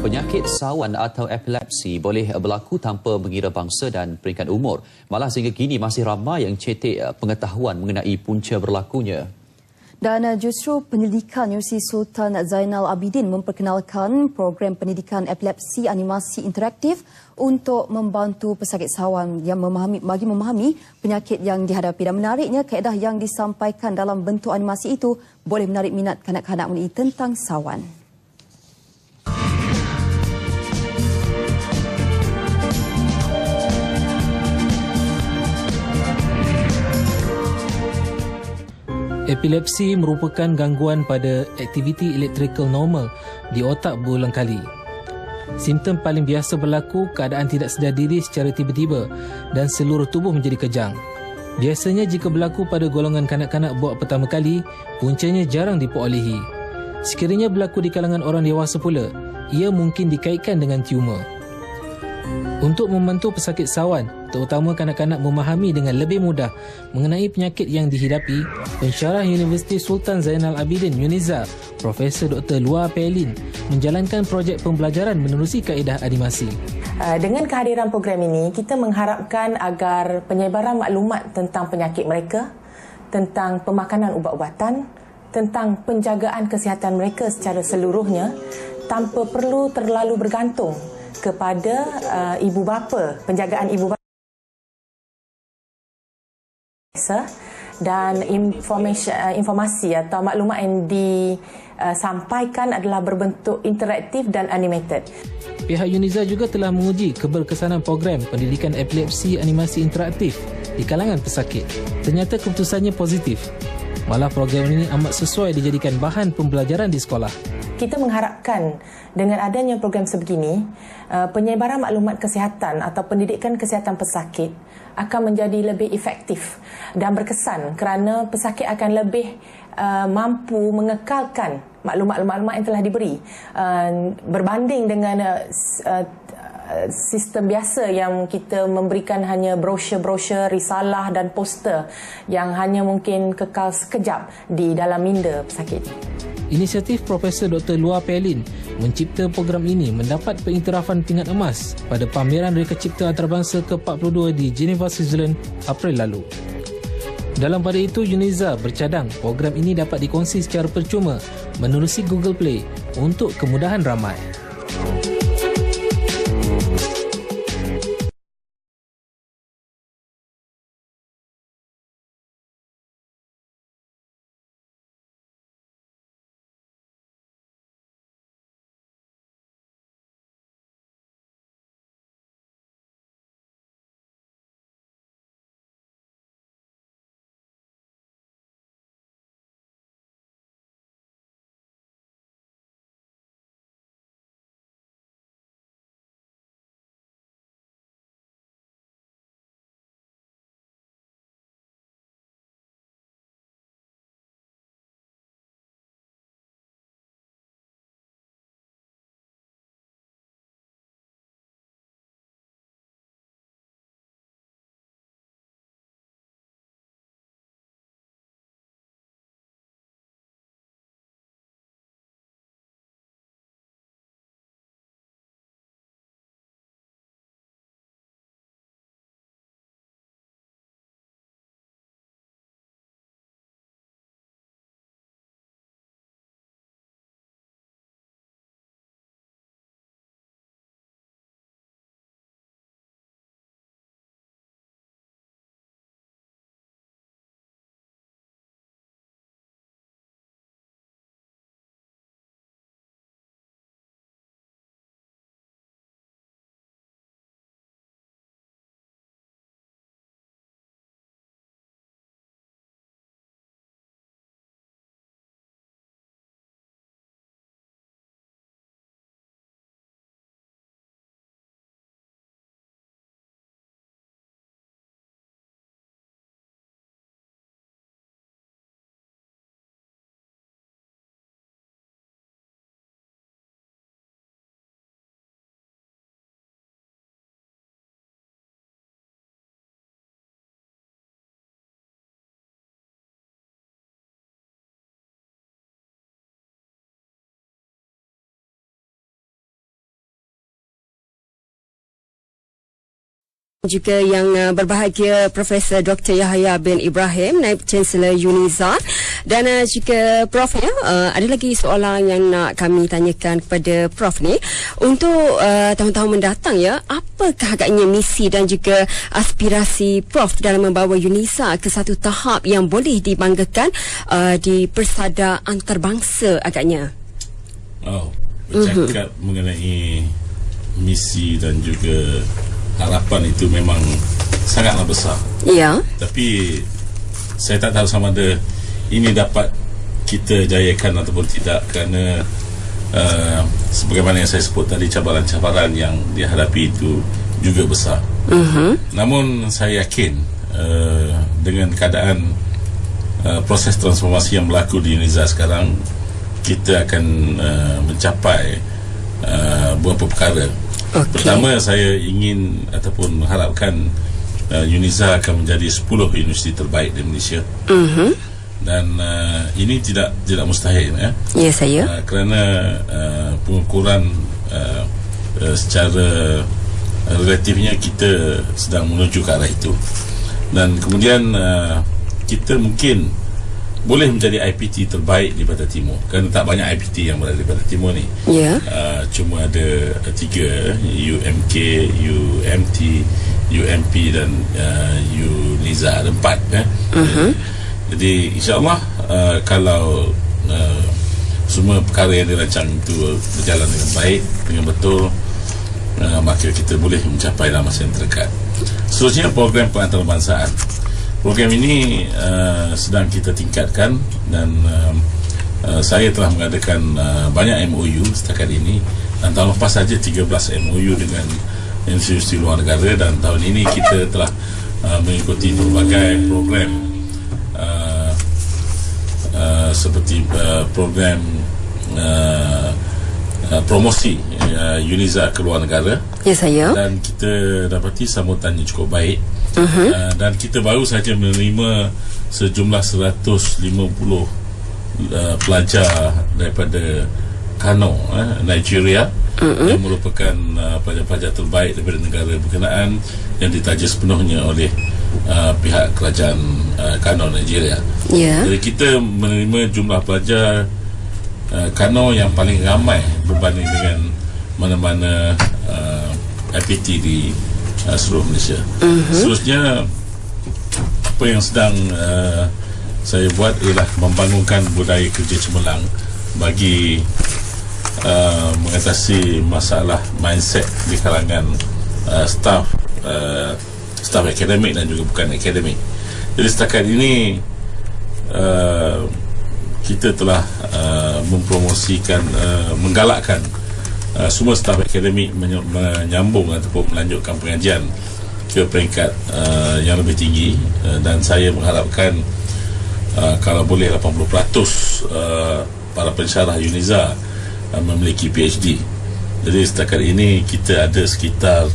Penyakit sawan atau epilepsi boleh berlaku tanpa mengira bangsa dan peringkat umur. Malah sehingga kini masih ramai yang cetek pengetahuan mengenai punca berlakunya. Dan justru penyelidikan Universiti Sultan Zainal Abidin memperkenalkan program pendidikan epilepsi animasi interaktif untuk membantu pesakit sawan yang bagi memahami penyakit yang dihadapi. Dan menariknya, kaedah yang disampaikan dalam bentuk animasi itu boleh menarik minat kanak-kanak mengenai tentang sawan. Epilepsi merupakan gangguan pada aktiviti elektrikal normal di otak berulang kali. Simptom paling biasa berlaku keadaan tidak sedar diri secara tiba-tiba dan seluruh tubuh menjadi kejang. Biasanya jika berlaku pada golongan kanak-kanak buak pertama kali, puncanya jarang diperolehi. Sekiranya berlaku di kalangan orang dewasa pula, ia mungkin dikaitkan dengan tumor. Untuk membantu pesakit sawan, terutama kanak-kanak memahami dengan lebih mudah mengenai penyakit yang dihidapi, pensyarah Universiti Sultan Zainal Abidin UNIZA, Profesor Dr. Lua Pelin, menjalankan projek pembelajaran menerusi kaedah animasi. Dengan kehadiran program ini, kita mengharapkan agar penyebaran maklumat tentang penyakit mereka, tentang pemakanan ubat-ubatan, tentang penjagaan kesihatan mereka secara seluruhnya tanpa perlu terlalu bergantung kepada ibu bapa, penjagaan ibu bapa dan informasi atau maklumat yang disampaikan adalah berbentuk interaktif dan animated. Pihak UNIZA juga telah menguji keberkesanan program pendidikan epilepsi animasi interaktif di kalangan pesakit. Ternyata keputusannya positif. Malah program ini amat sesuai dijadikan bahan pembelajaran di sekolah. Kita mengharapkan dengan adanya program sebegini, penyebaran maklumat kesihatan atau pendidikan kesihatan pesakit akan menjadi lebih efektif dan berkesan kerana pesakit akan lebih mampu mengekalkan maklumat-maklumat yang telah diberi berbanding dengan sistem biasa yang kita memberikan hanya brosur-brosur, risalah dan poster yang hanya mungkin kekal sekejap di dalam minda pesakit. Inisiatif Profesor Dr. Lua Pelin mencipta program ini mendapat pengiktirafan tingkat emas pada pameran Reka Cipta Antarabangsa ke-42 di Geneva, Switzerland, April lalu. Dalam pada itu, UNIZA bercadang program ini dapat dikongsi secara percuma menerusi Google Play untuk kemudahan ramai. Juga yang berbahagia Profesor Dr. Yahya bin Ibrahim, Naib Chancellor UNIZA. Dan juga Prof, ada lagi soalan yang nak kami tanyakan kepada Prof ni. Untuk tahun-tahun mendatang apakah agaknya misi dan juga aspirasi Prof dalam membawa UNIZA ke satu tahap yang boleh dibanggakan di persada antarabangsa agaknya? Bercakap mengenai misi dan juga harapan itu memang sangatlah besar. Ya. Tapi saya tak tahu sama ada ini dapat kita jayakan ataupun tidak, kerana sebagaimana yang saya sebut tadi, cabaran-cabaran yang dihadapi itu juga besar. Namun saya yakin dengan keadaan proses transformasi yang berlaku di UNIZA sekarang, kita akan mencapai beberapa perkara. Pertama, saya ingin ataupun mengharapkan UNIZA akan menjadi 10 universiti terbaik di Malaysia. Dan ini tidak mustahil, ya saya. Kerana pengukuran secara relatifnya kita sedang menuju ke arah itu. Dan kemudian kita mungkin boleh menjadi IPT terbaik di Pantai Timur, kerana tak banyak IPT yang berada di Pantai Timur ni. Cuma ada 3, UMK, UMT, UMP dan UNIZA, ada 4. Jadi insyaAllah kalau semua perkara yang dirancang itu berjalan dengan baik, dengan betul, maka kita boleh mencapai dalam masa yang terdekat. Seterusnya, program pengantarbangsaan. Program ini sedang kita tingkatkan dan saya telah mengadakan banyak MOU setakat ini. Dan tahun lepas saja 13 MOU dengan institusi luar negara, dan tahun ini kita telah mengikuti berbagai program seperti program promosi UNIZA ke luar negara. Ya saya. Dan kita dapati sambutannya cukup baik. Dan kita baru saja menerima sejumlah 150 pelajar daripada Kano, Nigeria, yang merupakan pelajar-pelajar terbaik daripada negara berkenaan, yang ditaja sepenuhnya oleh pihak kerajaan Kano, Nigeria. Jadi kita menerima jumlah pelajar Kano yang paling ramai berbanding dengan mana-mana IPT di seluruh Malaysia. Seterusnya, apa yang sedang saya buat ialah membangunkan budaya kerja cemerlang bagi mengatasi masalah mindset di kalangan staf akademik dan juga bukan akademik. Jadi setakat ini kita telah mempromosikan, menggalakkan semua staf akademik menyambung ataupun melanjutkan pengajian ke peringkat yang lebih tinggi, dan saya mengharapkan kalau boleh 80% para pensyarah UNIZA memiliki PhD. Jadi setakat ini kita ada sekitar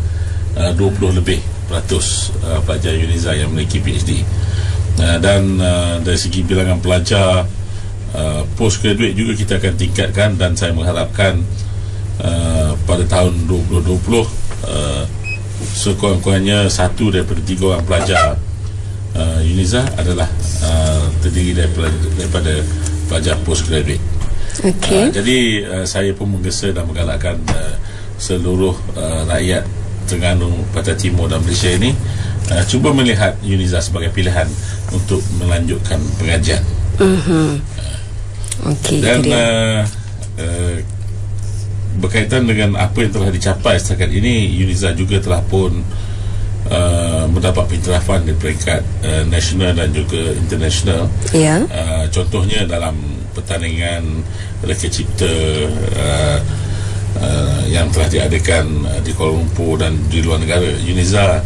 20 lebih peratus pelajar UNIZA yang memiliki PhD. Dan dari segi bilangan pelajar postgraduate juga kita akan tingkatkan, dan saya mengharapkan pada tahun 2020 sekurang-kurangnya 1 daripada 3 orang pelajar UNIZA adalah terdiri daripada pelajar postgraduate. Jadi saya pun menggesa dan menggalakkan seluruh rakyat Terengganu, Pantai Timur dan Malaysia ini cuba melihat UNIZA sebagai pilihan untuk melanjutkan pengajian. Dan berkaitan dengan apa yang telah dicapai setakat ini, UNIZA juga telah pun mendapat pentarafan di peringkat nasional dan juga international. Contohnya dalam pertandingan Reka Cipta yang telah diadakan di Kuala Lumpur dan di luar negara, UNIZA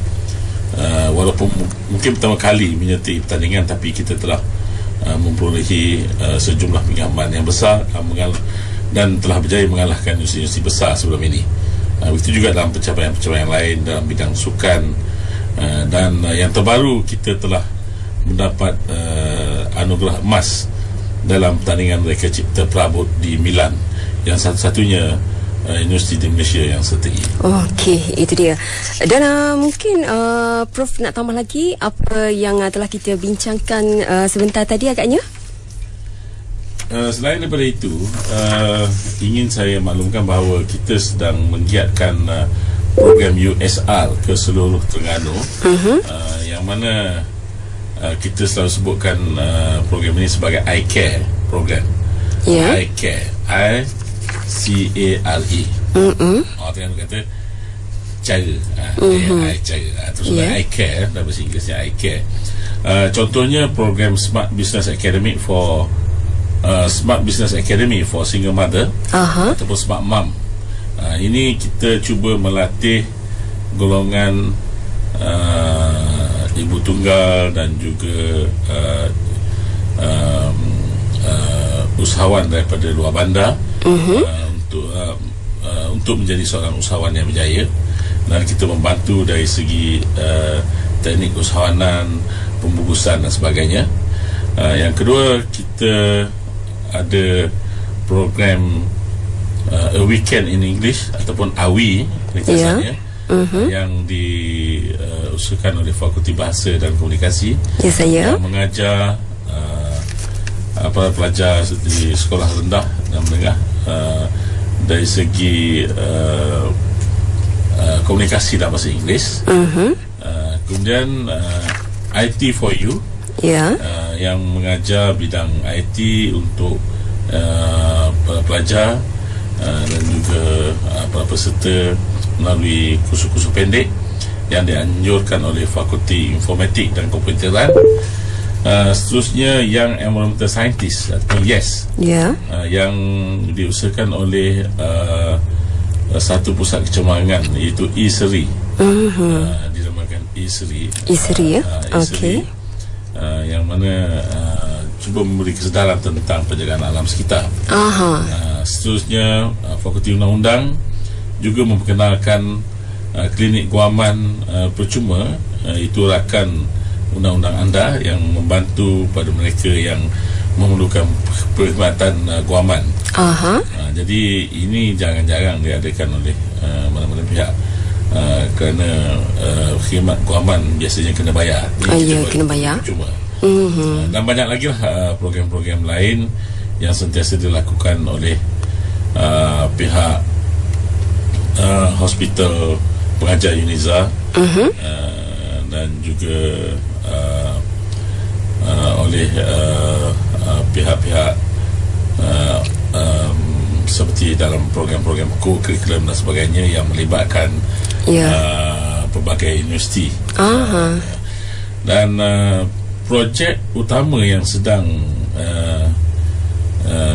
walaupun mungkin pertama kali menyertai pertandingan, tapi kita telah memperolehi sejumlah penghargaan yang besar dan telah berjaya mengalahkan universiti-universiti besar sebelum ini. Begitu juga dalam pencapaian-pencapaian lain dalam bidang sukan, dan yang terbaru kita telah mendapat anugerah emas dalam pertandingan Reka Cipta Perabot di Milan, yang satu-satunya universiti di Malaysia yang setegi. Okey, itu dia. Dan mungkin Prof nak tambah lagi apa yang telah kita bincangkan sebentar tadi agaknya? Selain daripada itu, ingin saya maklumkan bahawa kita sedang menggiatkan program USR ke seluruh Terengganu, yang mana kita selalu sebutkan program ini sebagai iCare program. iCare, I-C-A-R-E. Orang Terengganu kata cara, terus iCare dalam bahasa Inggerisnya iCare. Contohnya program Smart Business Academy for single mother ataupun Smart Mom. Ini kita cuba melatih golongan ibu tunggal dan juga usahawan daripada luar bandar untuk menjadi seorang usahawan yang berjaya, dan kita membantu dari segi teknik usahawanan, pembukusan dan sebagainya. Yang kedua, kita ada program A Weekend in English ataupun AWI ringkasannya, yang diusulkan oleh Fakulti Bahasa dan Komunikasi, yang mengajar para pelajar di sekolah rendah dan menengah dari segi komunikasi dalam bahasa Inggeris. Kemudian IT for You, yang mengajar bidang IT untuk para pelajar dan juga para peserta melalui kursus-kursus pendek yang dianjurkan oleh Fakulti Informatik dan Komputeran. Seterusnya Young Environmental Scientist atau YES, yang diusahakan oleh satu pusat kecemerlangan iaitu E-Seri, dinamakan E-Seri. Okey. Yang mana cuba memberi kesedaran tentang penjagaan alam sekitar. Seterusnya Fakulti Undang-Undang juga memperkenalkan klinik guaman percuma, itu rakan undang-undang anda yang membantu pada mereka yang memerlukan perkhidmatan guaman. Jadi ini jarang-jarang diadakan oleh mana-mana pihak, kerana khidmat guaman biasanya kena bayar. Kena bayar. Cuma dan banyak lagi lah program-program lain yang sentiasa dilakukan oleh pihak Hospital Pengajar UNIZA, dan juga oleh pihak-pihak seperti dalam program-program co-curriculum dan sebagainya yang melibatkan pelbagai universiti. Dan projek utama yang sedang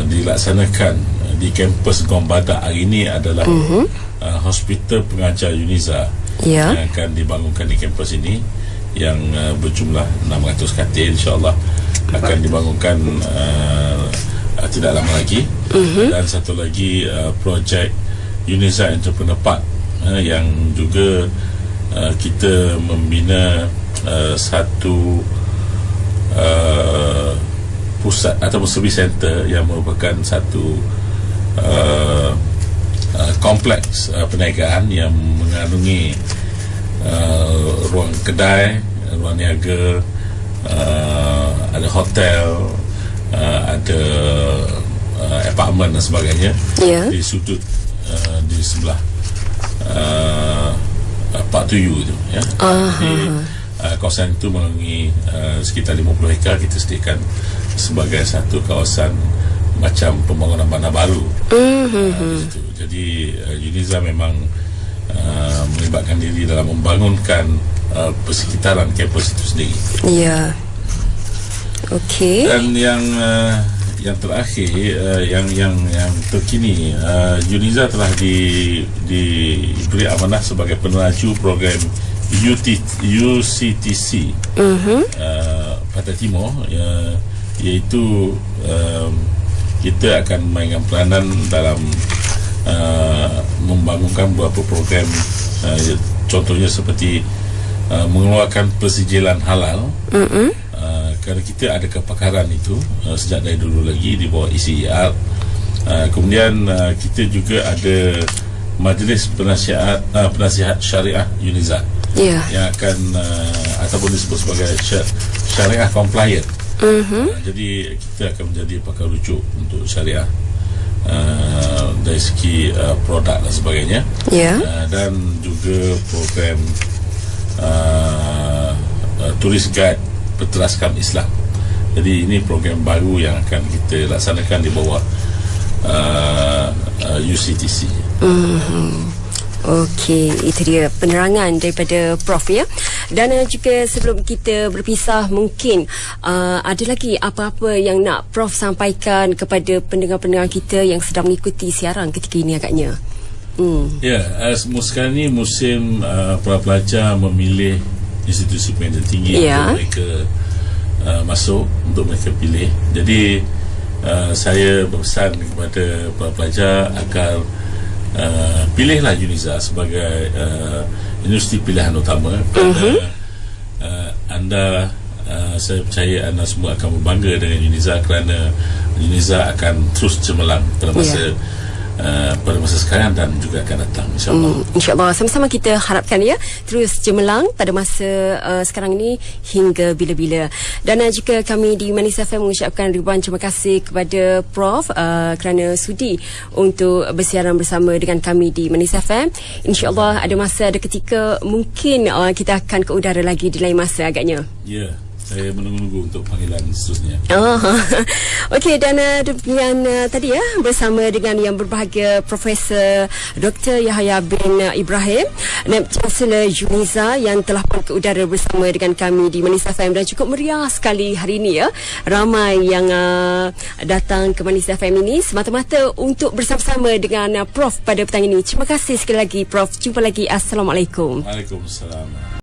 dilaksanakan di kampus Gombada hari ini adalah Hospital Pengajar UNIZA yang akan dibangunkan di kampus ini, yang berjumlah 600 katil, insyaAllah akan dibangunkan tidak lama lagi. Dan satu lagi projek UNIZA Entrepreneur Park, yang juga kita membina satu pusat ataupun service center yang merupakan satu kompleks perniagaan yang mengandungi ruang kedai, ruang niaga, ada hotel, ada apartmen dan sebagainya di sudut di sebelah Park Tuyu itu, Di kawasan itu mengandungi sekitar 50 hektar. Kita sediakan sebagai satu kawasan macam pembangunan bandar baru. Jadi UNIZA memang melibatkan diri dalam membangunkan persekitaran kampus itu sendiri. Okey. Dan yang terakhir, yang terkini, UNIZA telah diberi amanah sebagai peneraju program UCTC Pantai Timur, iaitu kita akan memainkan peranan dalam membangunkan beberapa program, contohnya seperti mengeluarkan persijilan halal, kerana kita ada kepakaran itu sejak dari dulu lagi di bawah ECER, Kemudian kita juga ada Majlis Penasihat Syariah UNIZA yang akan ataupun disebut sebagai Syariah Compliant. Jadi kita akan menjadi pakar rujuk untuk syariah dari segi produk dan sebagainya. Dan juga program Turis Guide Berteraskan Islam. Jadi ini program baru yang akan kita laksanakan di bawah UCTC. Okey, itu dia penerangan daripada Prof ya. Dan juga sebelum kita berpisah, mungkin ada lagi apa-apa yang nak Prof sampaikan kepada pendengar-pendengar kita yang sedang mengikuti siaran ketika ini agaknya. Sekarang ni musim para pelajar memilih institusi pendidikan tinggi untuk mereka masuk, untuk mereka pilih. Jadi saya berpesan kepada para pelajar agar pilihlah UNIZA sebagai universiti pilihan utama, kerana anda, saya percaya anda semua akan berbangga dengan UNIZA, kerana UNIZA akan terus cemerlang pada masa sekarang dan juga akan datang, insyaAllah. InsyaAllah, sama-sama kita harapkan ya terus cemerlang pada masa sekarang ini hingga bila-bila. Dan juga kami di Manis FM mengucapkan ribuan terima kasih kepada Prof kerana sudi untuk bersiaran bersama dengan kami di Manis FM. InsyaAllah ada masa, ada ketika mungkin kita akan ke udara lagi di lain masa agaknya. Saya menunggu untuk panggilan seterusnya. Okey, dan dengan tadi ya bersama dengan yang berbahagia Profesor Dr. Yahya bin Ibrahim, Naib Chancellor UNIZA, yang telah pun ke udara bersama dengan kami di Manis FM, dan cukup meriah sekali hari ini ya. Ramai yang datang ke Manis FM ini semata-mata untuk bersama-sama dengan Prof pada petang ini. Terima kasih sekali lagi Prof. Jumpa lagi. Assalamualaikum. Waalaikumsalam.